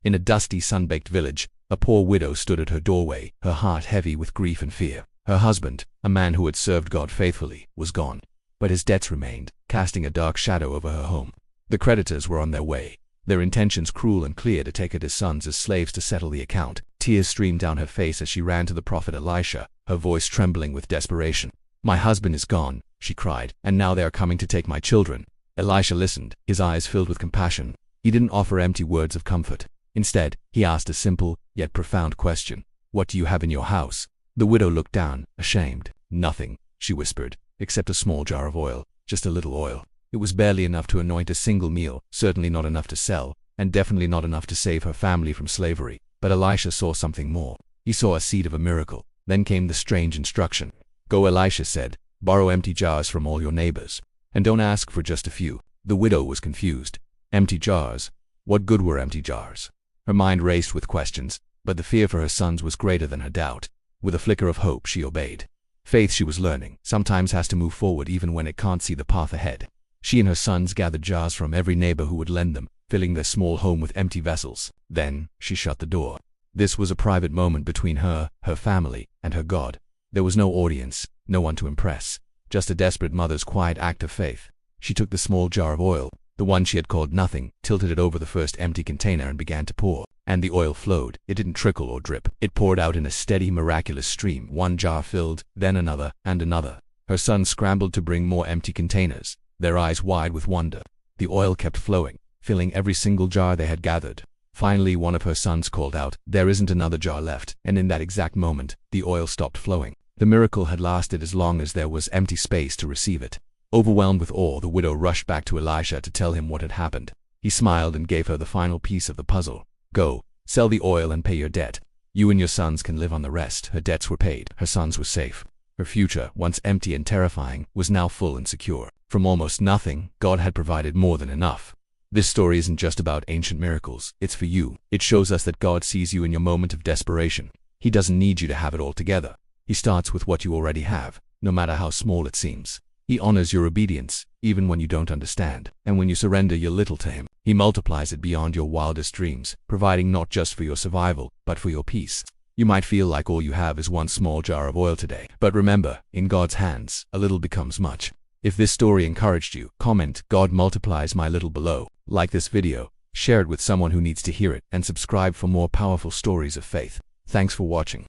In a dusty, sun-baked village, a poor widow stood at her doorway, her heart heavy with grief and fear. Her husband, a man who had served God faithfully, was gone. But his debts remained, casting a dark shadow over her home. The creditors were on their way, their intentions cruel and clear, to take her to sons as slaves to settle the account. Tears streamed down her face as she ran to the prophet Elisha, her voice trembling with desperation. "My husband is gone," she cried, "and now they are coming to take my children." Elisha listened, his eyes filled with compassion. He didn't offer empty words of comfort. Instead, he asked a simple, yet profound question. "What do you have in your house?" The widow looked down, ashamed. "Nothing," she whispered, "except a small jar of oil, just a little oil." It was barely enough to anoint a single meal, certainly not enough to sell, and definitely not enough to save her family from slavery. But Elisha saw something more. He saw a seed of a miracle. Then came the strange instruction. "Go," Elisha said, "borrow empty jars from all your neighbors. And don't ask for just a few." The widow was confused. Empty jars? What good were empty jars? Her mind raced with questions, but the fear for her sons was greater than her doubt. With a flicker of hope, she obeyed. Faith, she was learning, sometimes has to move forward even when it can't see the path ahead. She and her sons gathered jars from every neighbor who would lend them, filling their small home with empty vessels. Then, she shut the door. This was a private moment between her, her family, and her God. There was no audience, no one to impress, just a desperate mother's quiet act of faith. She took the small jar of oil, the one she had called nothing, tilted it over the first empty container and began to pour. And the oil flowed. It didn't trickle or drip. It poured out in a steady, miraculous stream. One jar filled, then another, and another. Her sons scrambled to bring more empty containers, their eyes wide with wonder. The oil kept flowing, filling every single jar they had gathered. Finally, one of her sons called out, "There isn't another jar left." And in that exact moment, the oil stopped flowing. The miracle had lasted as long as there was empty space to receive it. Overwhelmed with awe, the widow rushed back to Elisha to tell him what had happened. He smiled and gave her the final piece of the puzzle. "Go, sell the oil and pay your debt. You and your sons can live on the rest." Her debts were paid. Her sons were safe. Her future, once empty and terrifying, was now full and secure. From almost nothing, God had provided more than enough. This story isn't just about ancient miracles. It's for you. It shows us that God sees you in your moment of desperation. He doesn't need you to have it all together. He starts with what you already have, no matter how small it seems. He honors your obedience, even when you don't understand. And when you surrender your little to Him, He multiplies it beyond your wildest dreams, providing not just for your survival, but for your peace. You might feel like all you have is one small jar of oil today. But remember, in God's hands, a little becomes much. If this story encouraged you, comment, "God multiplies my little" below. Like this video, share it with someone who needs to hear it, and subscribe for more powerful stories of faith. Thanks for watching.